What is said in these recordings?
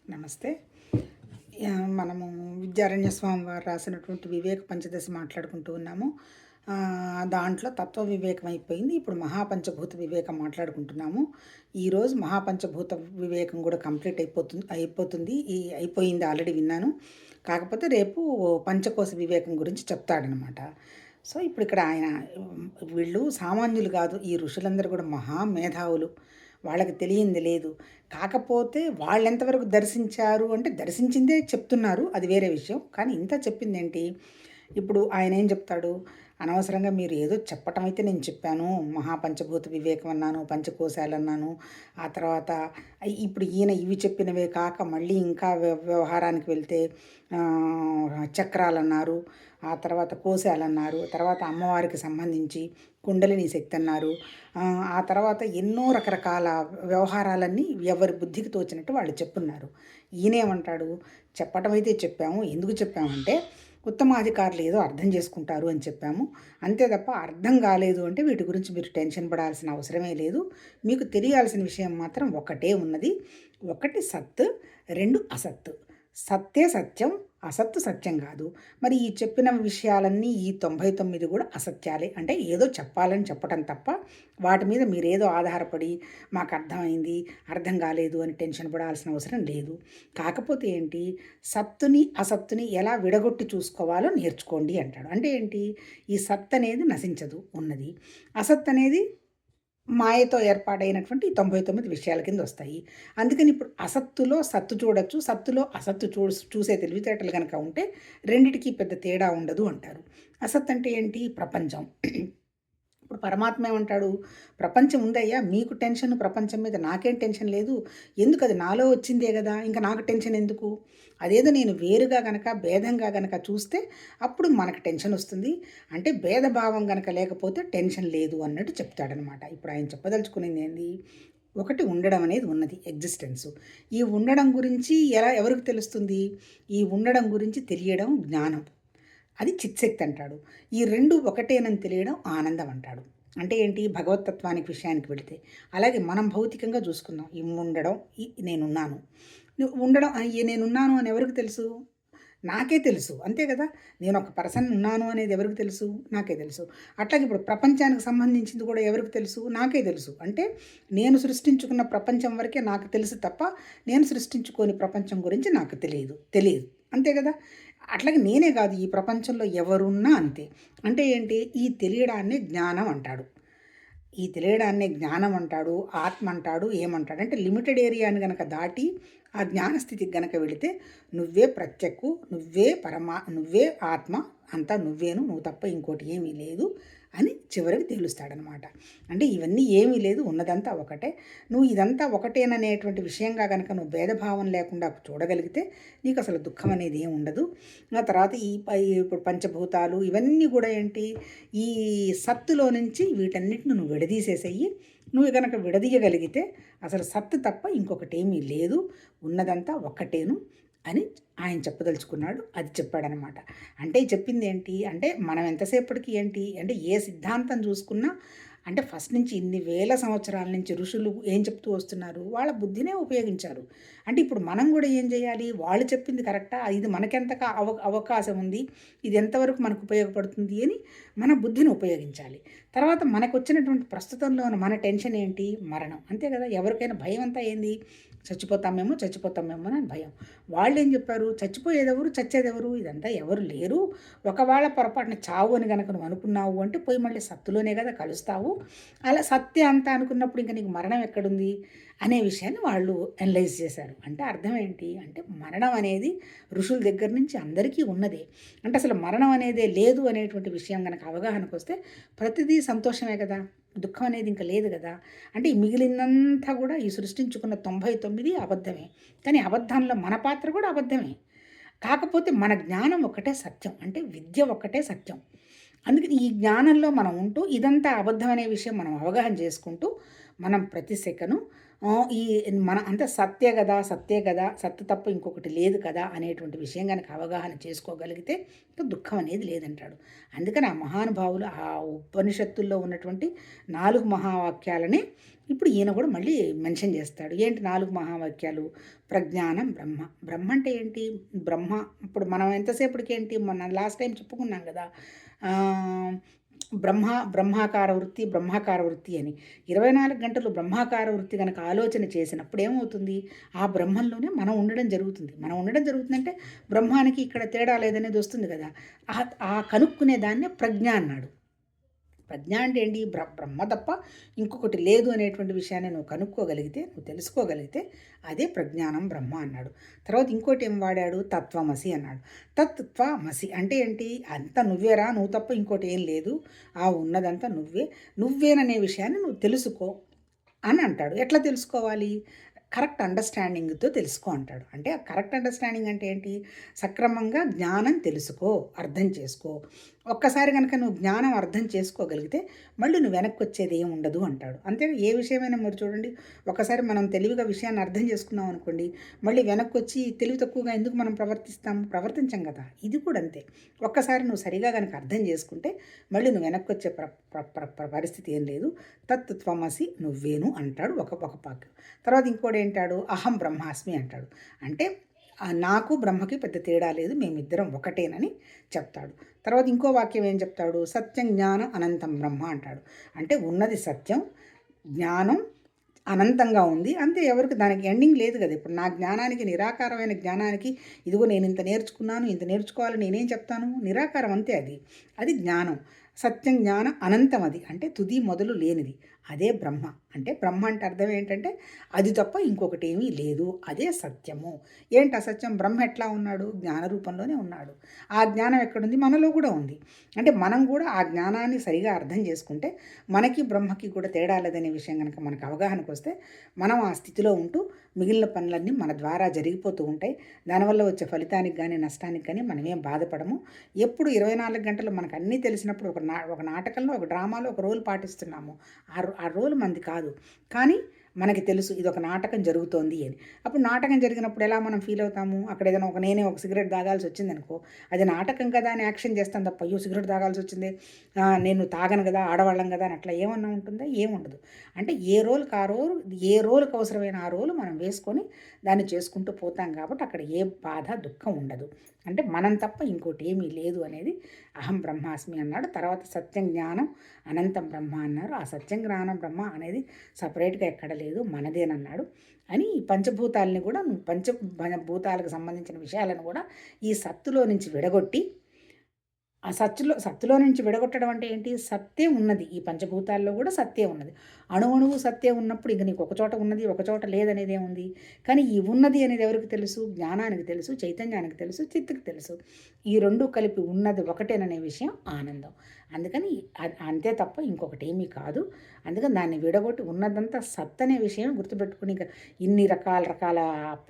నమస్తే. మనము విద్యారణ్య స్వామి వారు రాసినటువంటి వివేక పంచదశ మాట్లాడుకుంటూ ఉన్నాము. దాంట్లో తత్వ వివేకం అయిపోయింది. ఇప్పుడు మహాపంచభూత వివేకం మాట్లాడుకుంటున్నాము. ఈరోజు మహాపంచభూత వివేకం కూడా కంప్లీట్ అయిపోతుంది. అయిపోయింది, ఆల్రెడీ విన్నాను. కాకపోతే రేపు పంచకోశ వివేకం గురించి చెప్తాడనమాట. సో ఇప్పుడు ఇక్కడ ఆయన వీళ్ళు సామాన్యులు కాదు. ఈ ఋషులందరూ కూడా మహామేధావులు. వాళ్ళకి తెలియంది లేదు. కాకపోతే వాళ్ళెంతవరకు దర్శించారు అంటే దర్శించిందే చెప్తున్నారు, అది వేరే విషయం. కానీ ఇంత చెప్పిందేంటి? ఇప్పుడు ఆయన ఏం చెప్తాడు? అనవసరంగా మీరు ఏదో చెప్పటం అయితే నేను చెప్పాను, మహాపంచభూత వివేకం అన్నాను, పంచకోశాలు అన్నాను. ఆ తర్వాత ఇప్పుడు ఈయన ఇవి చెప్పినవే కాక మళ్ళీ ఇంకా వ్యవహారానికి వెళ్తే చక్రాలు అన్నారు, ఆ తర్వాత కోశాలు అన్నారు, తర్వాత అమ్మవారికి సంబంధించి కుండలిని శక్తి అన్నారు. ఆ తర్వాత ఎన్నో రకరకాల వ్యవహారాలన్నీ ఎవరి బుద్ధికి తోచినట్టు వాళ్ళు చెప్పున్నారు. ఈయనేమంటాడు? చెప్పటం అయితే చెప్పాము. ఎందుకు చెప్పామంటే ఉత్తమాధికారులు ఏదో అర్థం చేసుకుంటారు అని చెప్పాము. అంతే తప్ప అర్థం కాలేదు అంటే వీటి గురించి మీరు టెన్షన్ పడాల్సిన అవసరమే లేదు. మీకు తెలియాల్సిన విషయం మాత్రం ఒకటే ఉన్నది. ఒకటి సత్, రెండు అసత్. సత్తే సత్యం, అసత్తు సత్యం కాదు. మరి ఈ చెప్పిన విషయాలన్నీ ఈ 99 కూడా అసత్యాలే. అంటే ఏదో చెప్పాలని చెప్పటం తప్ప వాటి మీద మీరేదో ఆధారపడి మాకు అర్థమైంది, అర్థం కాలేదు అని టెన్షన్ పడాల్సిన అవసరం లేదు. కాకపోతే ఏంటి, సత్తుని అసత్తుని ఎలా విడగొట్టి చూసుకోవాలో నేర్చుకోండి అంటాడు. అంటే ఏంటి? ఈ సత్ అనేది నశించదు, ఉన్నది. అసత్ అనేది మాయతో ఏర్పాటైనటువంటి 99 విషయాల కింద వస్తాయి. అందుకని ఇప్పుడు అసత్తులో సత్తు చూడొచ్చు, సత్తులో అసత్తు చూసే తెలివితేటలు కనుక ఉంటే రెండిటికి పెద్ద తేడా ఉండదు అంటారు. అసత్ అంటే ఏంటి? ప్రపంచం. ఇప్పుడు పరమాత్మ ఏమంటాడు? ప్రపంచం ఉందయ్యా, మీకు టెన్షన్ ప్రపంచం మీద, నాకేం టెన్షన్ లేదు. ఎందుకు? అది నాలో వచ్చిందే కదా, ఇంకా నాకు టెన్షన్ ఎందుకు? అదేదో నేను వేరుగా గనక భేదంగా గనక చూస్తే అప్పుడు మనకు టెన్షన్ వస్తుంది. అంటే భేదభావం గనక లేకపోతే టెన్షన్ లేదు అన్నట్టు చెప్తాడనమాట. ఇప్పుడు ఆయన చెప్పదలుచుకునేది ఏంది? ఒకటి ఉండడం అనేది ఉన్నది, ఎగ్జిస్టెన్సు. ఈ ఉండడం గురించి ఎవరికి తెలుస్తుంది? ఈ ఉండడం గురించి తెలియడం జ్ఞానం. అది చిత్శక్తి అంటాడు. ఈ రెండు ఒకటేనని తెలియడం ఆనందం అంటాడు. అంటే ఏంటి? భగవతత్వానికి విషయానికి వెళితే అలాగే మనం భౌతికంగా చూసుకుందాం. ఈ ఉండడం, నేనున్నాను. ఉండడం, నేనున్నాను అని ఎవరికి తెలుసు? నాకే తెలుసు, అంతే కదా. నేను ఒక పర్సన్ ఉన్నాను అనేది ఎవరికి తెలుసు? నాకే తెలుసు. అట్లాగే ఇప్పుడు ప్రపంచానికి సంబంధించింది కూడా ఎవరికి తెలుసు? నాకే తెలుసు. అంటే నేను సృష్టించుకున్న ప్రపంచం వరకే నాకు తెలుసు తప్ప నేను సృష్టించుకోని ప్రపంచం గురించి నాకు తెలియదు, అంతే కదా. అట్లాగే నేనే కాదు, ఈ ప్రపంచంలో ఎవరున్నా అంతే. అంటే ఏంటి? ఈ తెలియడాన్ని జ్ఞానం అంటాడు. ఈ తెలియడాన్ని జ్ఞానం అంటాడు, ఆత్మ అంటాడు. ఏమంటాడు అంటే లిమిటెడ్ ఏరియాని గనక దాటి ఆ జ్ఞానస్థితికి గనక వెళితే నువ్వే ప్రత్యక్కు, నువ్వే ఆత్మ, అంతా నువ్వేను, నువ్వు తప్ప ఇంకోటి ఏమీ లేదు అని చివరికి తెలుస్తాడనమాట. అంటే ఇవన్నీ ఏమీ లేదు, ఉన్నదంతా ఒకటే. నువ్వు ఇదంతా ఒకటేననేటువంటి విషయంగా కనుక నువ్వు భేదభావం లేకుండా చూడగలిగితే నీకు అసలు దుఃఖం అనేది ఏమి ఉండదు. ఆ తర్వాత ఇప్పుడు పంచభూతాలు ఇవన్నీ కూడా ఏంటి? ఈ సత్తులో నుంచి వీటన్నిటిని నువ్వు విడదీసేసేయి. నువ్వు కనుక విడదీయగలిగితే అసలు సత్తు తప్ప ఇంకొకటి ఏమీ లేదు, ఉన్నదంతా ఒక్కటేను అని ఆయన చెప్పదలుచుకున్నాడు. అది చెప్పాడనమాట. అంటే చెప్పింది ఏంటి అంటే మనం ఎంతసేపటికి ఏంటి అంటే ఏ సిద్ధాంతం చూసుకున్నా అంటే ఫస్ట్ నుంచి ఇన్ని వేల సంవత్సరాల నుంచి ఋషులు ఏం చెప్తూ వస్తున్నారు? వాళ్ళ బుద్ధినే ఉపయోగించారు. అంటే ఇప్పుడు మనం కూడా ఏం చేయాలి? వాళ్ళు చెప్పింది కరెక్టా? ఇది మనకెంత అవకాశం ఉంది, ఇది ఎంతవరకు మనకు ఉపయోగపడుతుంది అని మన బుద్ధిని ఉపయోగించాలి. తర్వాత మనకు వచ్చినటువంటి ప్రస్తుతంలో మన టెన్షన్ ఏంటి? మరణం, అంతే కదా. ఎవరికైనా భయం అంతా ఏంది? చచ్చిపోతామేమో అని భయం. వాళ్ళు ఏం చెప్పారు? చచ్చిపోయేదెవరు, చచ్చేదెవరు? ఇదంతా ఎవరు లేరు. ఒకవేళ పొరపాటున చావు అని కనుక నువ్వు అనుకున్నావు అంటే పోయి మళ్ళీ సత్తులోనే కదా కలుస్తావు. అలా సత్య అంతా అనుకున్నప్పుడు ఇంకా నీకు మరణం ఎక్కడుంది అనే విషయాన్ని వాళ్ళు అనలైజ్ చేశారు. అంటే అర్థం ఏంటి అంటే మరణం అనేది ఋషుల దగ్గర నుంచి అందరికీ ఉన్నదే. అంటే అసలు మరణం అనేదే లేదు అనేటువంటి విషయం కనుక అవగాహనకు వస్తే ప్రతిదీ సంతోషమే కదా, దుఃఖం అనేది ఇంకా లేదు కదా. అంటే ఈ మిగిలినంతా కూడా ఈ సృష్టించుకున్న 99 అబద్ధమే. కానీ అబద్ధంలో మన పాత్ర కూడా అబద్ధమే. కాకపోతే మన జ్ఞానం ఒకటే సత్యం, అంటే విద్య ఒక్కటే సత్యం. అందుకని ఈ జ్ఞానంలో మనం ఉంటూ ఇదంతా అబద్ధం అనే విషయం మనం అవగాహన చేసుకుంటూ మనం ప్రతి సెకను ఈ అంటే సత్తే కదా, సత్తే కదా, సత్తు తప్ప ఇంకొకటి లేదు కదా అనేటువంటి విషయం గనక అవగాహన చేసుకోగలిగితే ఇంక దుఃఖం అనేది లేదంటాడు. అందుకని ఆ మహానుభావులు ఆ ఉపనిషత్తుల్లో ఉన్నటువంటి 4 మహావాక్యాలని ఇప్పుడు ఈయన కూడా మళ్ళీ మెన్షన్ చేస్తాడు. ఏంటి 4 మహావాక్యాలు? ప్రజ్ఞానం బ్రహ్మ. బ్రహ్మ అంటే ఏంటి? బ్రహ్మ ఇప్పుడు మనం ఎంతసేపటికి ఏంటి మొన్న లాస్ట్ టైం చెప్పుకున్నాం కదా! ఆహ్, బ్రహ్మాకార వృత్తి, బ్రహ్మాకార వృత్తి అని. 24 గంటలు బ్రహ్మాకార వృత్తి గనక ఆలోచన చేసినప్పుడు ఏమవుతుంది? ఆ బ్రహ్మంలోనే మనం ఉండడం జరుగుతుంది. మనం ఉండడం జరుగుతుందంటే బ్రహ్మానికి ఇక్కడ తేడా లేదనేది వస్తుంది కదా! ఆ కనుక్కునే దాన్నే ప్రజ్ఞ అన్నాడు. ప్రజ్ఞ అంటే ఏంటి? బ్రహ్మ తప్ప ఇంకొకటి లేదు అనేటువంటి విషయాన్ని నువ్వు కనుక్కోగలిగితే, నువ్వు తెలుసుకోగలిగితే అదే ప్రజ్ఞానం బ్రహ్మ అన్నాడు. తర్వాత ఇంకోటి ఏం వాడాడు? తత్వమసి అన్నాడు. తత్వమసి అంటే ఏంటి? అంతా నువ్వేరా, నువ్వు తప్ప ఇంకోటి ఏం లేదు. ఆ ఉన్నదంతా నువ్వే. నువ్వేననే విషయాన్ని నువ్వు తెలుసుకో అని అంటాడు. ఎట్లా తెలుసుకోవాలి? కరెక్ట్ అండర్‌స్టాండింగ్‌తో తెలుసుకో అంటాడు. అంటే ఆ కరెక్ట్ అండర్‌స్టాండింగ్ అంటే ఏంటి? సక్రమంగా జ్ఞానం తెలుసుకో, అర్థం చేసుకో. ఒక్కసారి గనక నువ్వు జ్ఞానం అర్థం చేసుకోగలిగితే మళ్ళీ నువ్వు వెనక్కొచ్చేది ఏమి ఉండదు అంటాడు. అంతే ఏ విషయమైనా మీరు చూడండి, ఒకసారి మనం తెలివిగా విషయాన్ని అర్థం చేసుకున్నాం అనుకోండి, మళ్ళీ వెనక్కొచ్చి తెలివి తక్కువగా ఎందుకు మనం ప్రవర్తిస్తాము? ప్రవర్తించం కదా! ఇది కూడా అంతే. ఒక్కసారి నువ్వు సరిగా గనక అర్థం చేసుకుంటే మళ్ళీ నువ్వు వెనక్కొచ్చే ప్ర ప్ర ప్ర ప్ర పరిస్థితి ఏం లేదు. తత్ త్వమసి నువ్వేను అంటాడు ఒక వాక్యం. తర్వాత ఇంకోటేంటాడు? అహం బ్రహ్మాస్మి అంటాడు. అంటే నాకు బ్రహ్మకి పెద్ద తేడా లేదు, మేమిద్దరం ఒకటేనని చెప్తాడు. తర్వాత ఇంకో వాక్యం ఏం చెప్తాడు? సత్యం జ్ఞానం అనంతం బ్రహ్మ అంటాడు. అంటే ఉన్నది సత్యం, జ్ఞానం అనంతంగా ఉంది. అంతే, ఎవరికి దానికి ఎండింగ్ లేదు కదా! ఇప్పుడు నా జ్ఞానానికి, నిరాకారమైన జ్ఞానానికి ఇదిగో నేను ఇంత నేర్చుకున్నాను, ఇంత నేర్చుకోవాలి నేనేం చెప్తాను? నిరాకారం అంతే అది. అది జ్ఞానం. సత్యం జ్ఞానం అనంతం అది. అంటే తుది మొదలు లేనిది. అదే బ్రహ్మ. అంటే బ్రహ్మ అంటే అర్థం ఏంటంటే అది తప్ప ఇంకొకటి ఏమీ లేదు. అదే సత్యము. ఏంటి అసత్యం? బ్రహ్మ ఎట్లా ఉన్నాడు? జ్ఞాన రూపంలోనే ఉన్నాడు. ఆ జ్ఞానం ఎక్కడుంది? మనలో కూడా ఉంది. అంటే మనం కూడా ఆ జ్ఞానాన్ని సరిగా అర్థం చేసుకుంటే మనకి బ్రహ్మకి కూడా తేడా లేదనే విషయం కనుక మనకు అవగాహనకు వస్తే మనం ఆ స్థితిలో ఉంటూ మిగిలిన పనులన్నీ మన ద్వారా జరిగిపోతూ ఉంటాయి. దానివల్ల వచ్చే ఫలితానికి కానీ నష్టానికి కానీ మనమేం బాధపడము. ఎప్పుడు 24 గంటలు మనకు అన్నీ తెలిసినప్పుడు ఒక నాటకంలో, ఒక డ్రామాలో ఒక రోల్ పాటిస్తున్నాము. ఆ రోల్ మనది కాదు. కానీ మనకి తెలుసు ఇది ఒక నాటకం జరుగుతోంది అని. అప్పుడు నాటకం జరిగినప్పుడు ఎలా మనం ఫీల్ అవుతాము? అక్కడ ఏదైనా నేనే ఒక సిగరెట్ తాగాల్సి వచ్చిందనుకో, అది నాటకం కదా అని యాక్షన్ చేస్తాను తప్ప, అయ్యో సిగరెట్ తాగాల్సి వచ్చింది, నేను తాగను కదా, ఆడవాళ్ళం కదా అని అట్లా ఏమన్నా ఉంటుందా? ఏముండదు. అంటే ఏ రోల్కి అవసరమైన ఆ రోలు మనం వేసుకొని దాన్ని చేసుకుంటూ పోతాం కాబట్టి అక్కడ ఏ బాధ, దుఃఖం ఉండదు. అంటే మనం తప్ప ఇంకోటి ఏమీ లేదు అనేది అహం బ్రహ్మాస్మి అన్నాడు. తర్వాత సత్యం జ్ఞానం అనంతం బ్రహ్మ అన్నారు. ఆ సత్యం జ్ఞానం బ్రహ్మ అనేది సపరేట్గా ఎక్కడ లేదు, మనదేనన్నాడు. అని ఈ పంచభూతాలని కూడా పంచభూతాలకు సంబంధించిన విషయాలను కూడా ఈ సత్తులో నుంచి విడగొట్టి, ఆ సత్తులో నుంచి విడగొట్టడం అంటే ఏంటి? సత్తే ఉన్నది. ఈ పంచభూతాల్లో కూడా సత్తే ఉన్నది. అణువణువు సత్తే ఉన్నప్పుడు ఇంక నీకు ఒకచోట ఉన్నది, ఒకచోట లేదనేది ఏముంది? కానీ ఈ ఉన్నది అనేది ఎవరికి తెలుసు? జ్ఞానానికి తెలుసు, చైతన్యానికి తెలుసు, చిత్తుకి తెలుసు. ఈ 2 కలిపి ఉన్నది ఒకటేననే విషయం ఆనందం. అందుకని అంతే తప్ప ఇంకొకటి ఏమీ కాదు. అందుకని దాన్ని విడగొట్టి ఉన్నదంతా సత్ అనే విషయం గుర్తుపెట్టుకుని ఇక ఇన్ని రకాల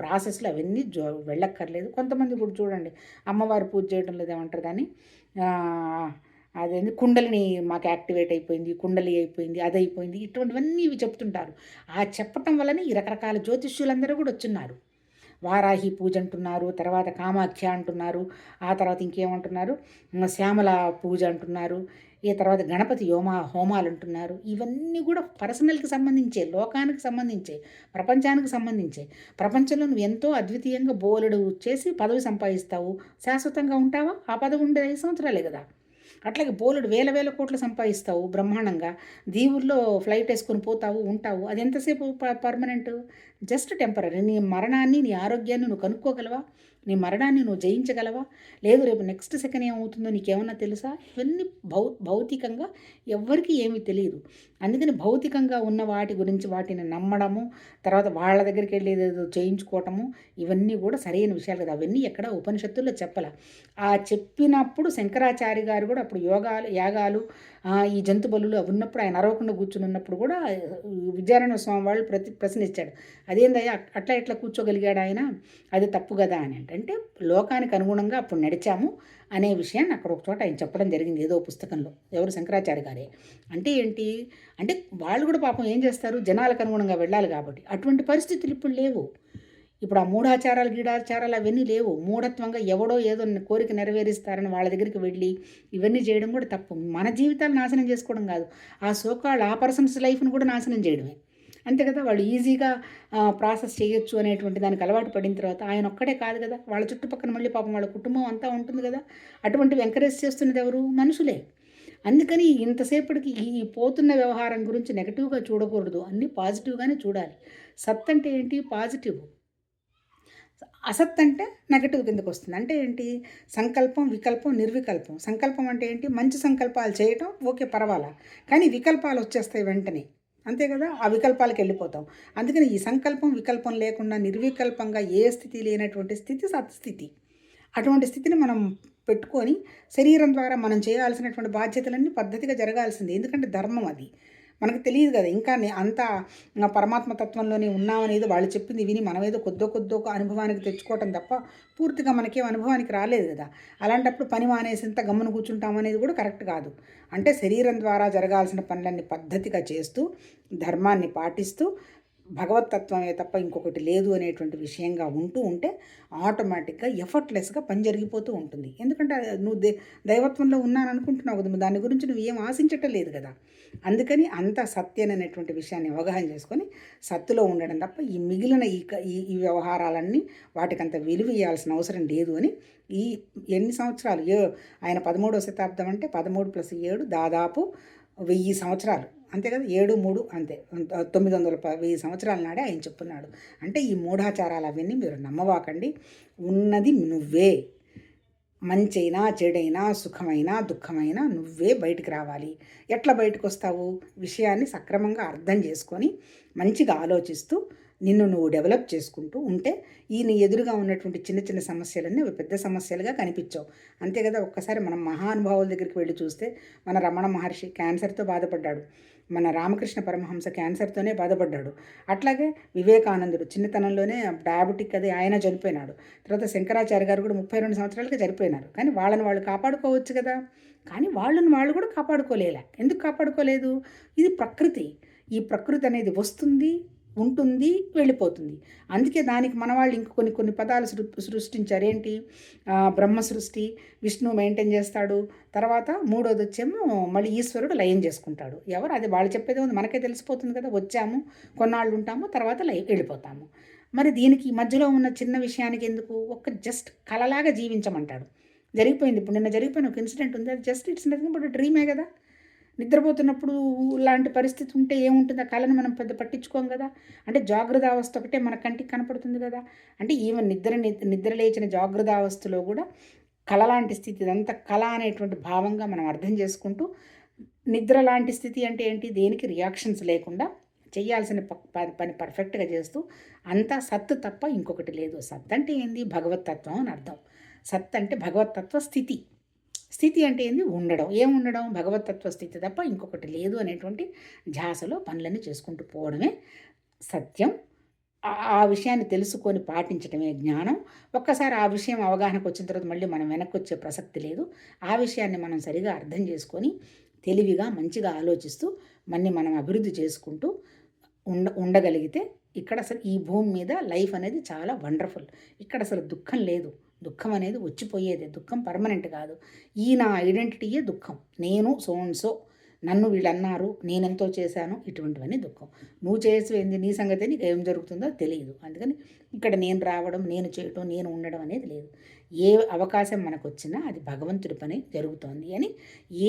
ప్రాసెస్‌లు అవన్నీ వెళ్ళక్కర్లేదు. కొంతమంది కూడా చూడండి, అమ్మవారి పూజ చేయడం లేదు, ఏమంటారు దాన్ని? అదేంది కుండలిని మాకు యాక్టివేట్ అయిపోయింది, కుండలి అయిపోయింది, అదయిపోయింది, ఇటువంటివన్నీ ఇవి చెప్తుంటారు. ఆ చెప్పటం వల్లనే ఈ రకరకాల జ్యోతిష్యులందరూ కూడా వచ్చున్నారు. వారాహి పూజ అంటున్నారు, తర్వాత కామాఖ్య అంటున్నారు, ఆ తర్వాత ఇంకేమంటున్నారు, శ్యామల పూజ అంటున్నారు, ఈ తర్వాత గణపతి హోమాలు అంటున్నారు. ఇవన్నీ కూడా పర్సనల్కి సంబంధించే, లోకానికి సంబంధించే, ప్రపంచానికి సంబంధించే. ప్రపంచంలో నువ్వు ఎంతో అద్వితీయంగా బోలెడు చేసి పదవి సంపాదిస్తావు, శాశ్వతంగా ఉంటావా? ఆ పదవి ఉండేది 5 సంవత్సరాలే కదా. అట్లాగే బోలెడు వేల కోట్లు సంపాదిస్తావు బ్రహ్మాండంగా. దీవుల్లో ఫ్లైట్ వేసుకొని పోతావు, ఉంటావు. అది ఎంతసేపు పర్మనెంట్? Just temporary. నీ మరణాన్ని, నీ ఆరోగ్యాన్ని నువ్వు కనుక్కోగలవా? నీ మరణాన్ని నువ్వు జయించగలవా? లేదు, రేపు నెక్స్ట్ సెకండ్ ఏమవుతుందో నీకేమన్నా తెలుసా? ఇవన్నీ భౌతికంగా ఎవ్వరికీ ఏమీ తెలియదు. అందుకని భౌతికంగా ఉన్న వాటి గురించి వాటిని నమ్మడము, తర్వాత వాళ్ళ దగ్గరికి వెళ్ళి ఏదేదో చేయించుకోవటము, ఇవన్నీ కూడా సరైన విషయాలు కదా. అవన్నీ ఎక్కడ ఉపనిషత్తుల్లో చెప్పాల. ఆ చెప్పినప్పుడు శంకరాచార్య గారు కూడా అప్పుడు యాగాలు ఈ జంతు బలులు అవి ఉన్నప్పుడు ఆయన అరవకుండా కూర్చుని ఉన్నప్పుడు కూడా విద్యారణ్య స్వామి వాళ్ళు ప్రశ్నించాడు, అదేందయ్యా అట్లా ఎట్లా కూర్చోగలిగాడు ఆయన, అది తప్పు కదా అని. అంటే లోకానికి అనుగుణంగా అప్పుడు నడిచాము అనే విషయాన్ని అక్కడ ఒక చోట ఆయన చెప్పడం జరిగింది ఏదో పుస్తకంలో. ఎవరు? శంకరాచార్య గారే. అంటే ఏంటి అంటే వాళ్ళు కూడా పాపం ఏం చేస్తారు, జనాలకు అనుగుణంగా వెళ్ళాలి కాబట్టి. అటువంటి పరిస్థితులు ఇప్పుడు లేవు. ఇప్పుడు ఆ మూఢాచారాలు గీడాచారాలు అవన్నీ లేవు. మూఢత్వంగా ఎవడో ఏదో కోరిక నెరవేరుస్తారని వాళ్ళ దగ్గరికి వెళ్ళి ఇవన్నీ చేయడం కూడా తప్పు. మన జీవితాలు నాశనం చేసుకోవడం కాదు, ఆ సోకాళ్ళు ఆ పర్సన్స్ లైఫ్ను కూడా నాశనం చేయడమే. అంతే కదా, వాళ్ళు ఈజీగా ప్రాసెస్ చేయొచ్చు అనేటువంటి దానికి అలవాటు పడిన తర్వాత ఆయన ఒక్కడే కాదు కదా, వాళ్ళ చుట్టుపక్కల మళ్ళీ పాపం వాళ్ళ కుటుంబం అంతా ఉంటుంది కదా. అటువంటివి ఎంకరేజ్ చేస్తున్నది ఎవరు? మనుషులే. అందుకని ఇంతసేపటికి ఈ పోతున్న వ్యవహారం గురించి నెగటివ్గా చూడకూడదు, అన్నీ పాజిటివ్గానే చూడాలి. సత్ అంటే ఏంటి? పాజిటివ్. అసత్ అంటే నెగటివ్ కిందకు వస్తుంది. అంటే ఏంటి? సంకల్పం, వికల్పం, నిర్వికల్పం. సంకల్పం అంటే ఏంటి? మంచి సంకల్పాలు చేయటం ఓకే పర్వాలా, కానీ వికల్పాలు వచ్చేస్తాయి వెంటనే, అంతే కదా, ఆ వికల్పాలకు వెళ్ళిపోతాం. అందుకని ఈ సంకల్పం వికల్పం లేకుండా నిర్వికల్పంగా ఏ స్థితి లేనటువంటి స్థితి సత్స్థితి. అటువంటి స్థితిని మనం పెట్టుకొని శరీరం ద్వారా మనం చేయాల్సినటువంటి బాధ్యతలన్నీ పద్ధతిగా జరగాల్సింది. ఎందుకంటే ధర్మం అది. మనకు తెలియదు కదా, ఇంకా అంతా పరమాత్మ తత్వంలోనే ఉన్నామనేది వాళ్ళు చెప్పింది విని మనమేదో కొద్దో అనుభవానికి తెచ్చుకోవటం తప్ప పూర్తిగా మనకేం అనుభవానికి రాలేదు కదా. అలాంటప్పుడు పని మానేసింత గమ్మున కూర్చుంటామనేది కూడా కరెక్ట్ కాదు. అంటే శరీరం ద్వారా జరగాల్సిన పనులన్నీ పద్ధతిగా చేస్తూ ధర్మాన్ని పాటిస్తూ భగవతత్వమే తప్ప ఇంకొకటి లేదు అనేటువంటి విషయంగా ఉంటే ఆటోమేటిక్గా ఎఫర్ట్లెస్గా పని జరిగిపోతూ ఉంటుంది. ఎందుకంటే నువ్వు దైవత్వంలో ఉన్నాను అనుకుంటున్నావు కదా, దాని గురించి నువ్వు ఏం ఆశించటం లేదు కదా. అందుకని అంత సత్యం అనేటువంటి విషయాన్ని అవగాహన చేసుకొని సత్తులో ఉండడం తప్ప ఈ మిగిలిన ఈ వ్యవహారాలన్నీ వాటికంత విలువ ఇవ్వాల్సిన అవసరం లేదు అని. ఈ ఎన్ని సంవత్సరాలు ఆయన 13వ శతాబ్దం అంటే 13 + 7 దాదాపు 1000 సంవత్సరాలు, అంతే కదా, 7, 3 అంతే 900 సంవత్సరాల నాడే ఆయన చెప్తున్నాడు. అంటే ఈ మూఢాచారాలు అవన్నీ మీరు నమ్మవాకండి. ఉన్నది నువ్వే. మంచైనా చెడైనా సుఖమైనా దుఃఖమైనా నువ్వే బయటికి రావాలి. ఎట్లా బయటకు వస్తావు? విషయాన్ని సక్రమంగా అర్థం చేసుకొని మంచిగా ఆలోచిస్తూ నిన్ను నువ్వు డెవలప్ చేసుకుంటూ ఉంటే ఈ నీ ఎదురుగా ఉన్నటువంటి చిన్న చిన్న సమస్యలన్నీ అవి పెద్ద సమస్యలుగా కనిపించవు, అంతే కదా. ఒక్కసారి మనం మహానుభావుల దగ్గరికి వెళ్ళి చూస్తే మన రమణ మహర్షి క్యాన్సర్తో బాధపడ్డాడు, మన రామకృష్ణ పరమహంస క్యాన్సర్తోనే బాధపడ్డాడు. అట్లాగే వివేకానందుడు చిన్నతనంలోనే డయాబెటిక్ అది ఆయన చనిపోయినాడు. తర్వాత శంకరాచార్య గారు కూడా 32 సంవత్సరాలకి చనిపోయినారు. కానీ వాళ్ళని వాళ్ళు కాపాడుకోవచ్చు కదా, కానీ వాళ్ళు కూడా కాపాడుకోలేలా. ఎందుకు కాపాడుకోలేదు? ఇది ప్రకృతి. ఈ ప్రకృతి అనేది వస్తుంది, ఉంటుంది, వెళ్ళిపోతుంది. అందుకే దానికి మన వాళ్ళు ఇంక కొన్ని పదాలు సృష్టించారు. ఏంటి? బ్రహ్మ సృష్టి, విష్ణువు మెయింటైన్ చేస్తాడు, తర్వాత మూడోది వచ్చేమో మళ్ళీ ఈశ్వరుడు లయం చేసుకుంటాడు. ఎవరు? అది వాళ్ళు చెప్పేది ఉంది, మనకే తెలిసిపోతుంది కదా. వచ్చాము, కొన్నాళ్ళు ఉంటాము, తర్వాత వెళ్ళిపోతాము. మరి దీనికి మధ్యలో ఉన్న చిన్న విషయానికి ఎందుకు? ఒక్క జస్ట్ కలలాగా జీవించమంటాడు. జరిగిపోయింది. ఇప్పుడు నిన్న జరిగిపోయిన ఒక ఇన్సిడెంట్ ఉంది, అది జస్ట్ ఇట్స్ నథింగ్ బట్ డ్రీమే కదా. నిద్రపోతున్నప్పుడు లాంటి పరిస్థితి ఉంటే ఏముంటుంది? ఆ కళను మనం పెద్ద పట్టించుకోం కదా. అంటే జాగ్రత్త అవస్థ ఒకటే మన కంటికి కనపడుతుంది కదా. అంటే ఈవెన్ నిద్ర లేచిన జాగ్రత్త అవస్థలో కూడా కళ లాంటి స్థితి, ఇదంతా కళ అనేటువంటి భావంగా మనం అర్థం చేసుకుంటూ, నిద్ర లాంటి స్థితి అంటే ఏంటి? దేనికి రియాక్షన్స్ లేకుండా చేయాల్సిన పని పర్ఫెక్ట్గా చేస్తూ అంతా సత్తు తప్ప ఇంకొకటి లేదు. సత్ అంటే ఏంది? భగవతత్వం అని అర్థం. సత్ అంటే భగవతత్వ స్థితి. స్థితి అంటే ఏంది? ఉండడం. ఏం ఉండడం? భగవతత్వ స్థితి తప్ప ఇంకొకటి లేదు అనేటువంటి ధ్యాసలో పనులన్నీ చేసుకుంటూ పోవడమే సత్యం. ఆ విషయాన్ని తెలుసుకొని పాటించడమే జ్ఞానం. ఒక్కసారి ఆ విషయం అవగాహనకు వచ్చిన తర్వాత మళ్ళీ మనం వెనక్కి వచ్చే ప్రసక్తి లేదు. ఆ విషయాన్ని మనం సరిగా అర్థం చేసుకొని తెలివిగా మంచిగా ఆలోచిస్తూ మనం అభివృద్ధి చేసుకుంటూ ఉండగలిగితే ఇక్కడ అసలు ఈ భూమి మీద లైఫ్ అనేది చాలా వండర్ఫుల్. ఇక్కడ అసలు దుఃఖం లేదు. దుఃఖం అనేది వచ్చిపోయేదే, దుఃఖం పర్మనెంట్ కాదు. ఈ నా ఐడెంటిటీయే దుఃఖం. నేను సో నన్ను వీళ్ళు అన్నారు, నేనెంతో చేశాను, ఇటువంటివన్నీ దుఃఖం. నువ్వు చేసేది నీ సంగతి, నీకు ఏం జరుగుతుందో తెలియదు. అందుకని ఇక్కడ నేను రావడం, నేను చేయటం, నేను ఉండడం అనేది లేదు. ఏ అవకాశం మనకు వచ్చినా అది భగవంతుడి పని జరుగుతోంది అని,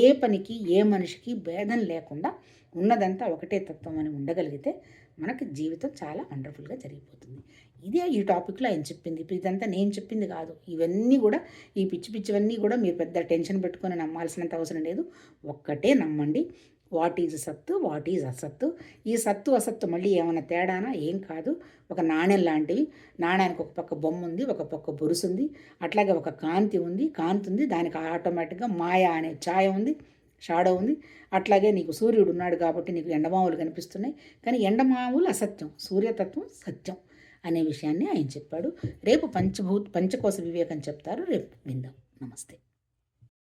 ఏ పనికి ఏ మనిషికి భేదం లేకుండా ఉన్నదంతా ఒకటే తత్వం అని ఉండగలిగితే మనకి జీవితం చాలా వండర్ఫుల్గా జరిగిపోతుంది. ఇదే ఈ టాపిక్లో ఆయన చెప్పింది. ఇప్పుడు ఇదంతా నేను చెప్పింది కాదు. ఇవన్నీ కూడా ఈ పిచ్చివన్నీ కూడా మీరు పెద్ద టెన్షన్ పెట్టుకొని నమ్మాల్సినంత అవసరం లేదు. ఒక్కటే నమ్మండి, వాట్ ఈజ్ సత్తు, వాట్ ఈజ్ అసత్తు. ఈ సత్తు అసత్తు మళ్ళీ ఏమైనా తేడానా? ఏం కాదు. ఒక నాణ్యం లాంటివి. నాణ్యానికి ఒక పక్క బొమ్మ ఉంది, ఒక పక్క బొరుసు ఉంది, అట్లాగే ఒక కాంతి ఉంది, దానికి ఆటోమేటిక్గా మాయ అనే ఛాయ ఉంది. షాడో ఉంది. అట్లాగే నీకు సూర్యుడు ఉన్నాడు కాబట్టి నీకు ఎండమావులు కనిపిస్తున్నాయి, కానీ ఎండమావులు అసత్యం, సూర్యతత్వం సత్యం అనే విషయాన్ని ఆయన చెప్పాడు. రేపు పంచకోశ వివేకం చెప్తారు, రేపు విందాం. నమస్తే.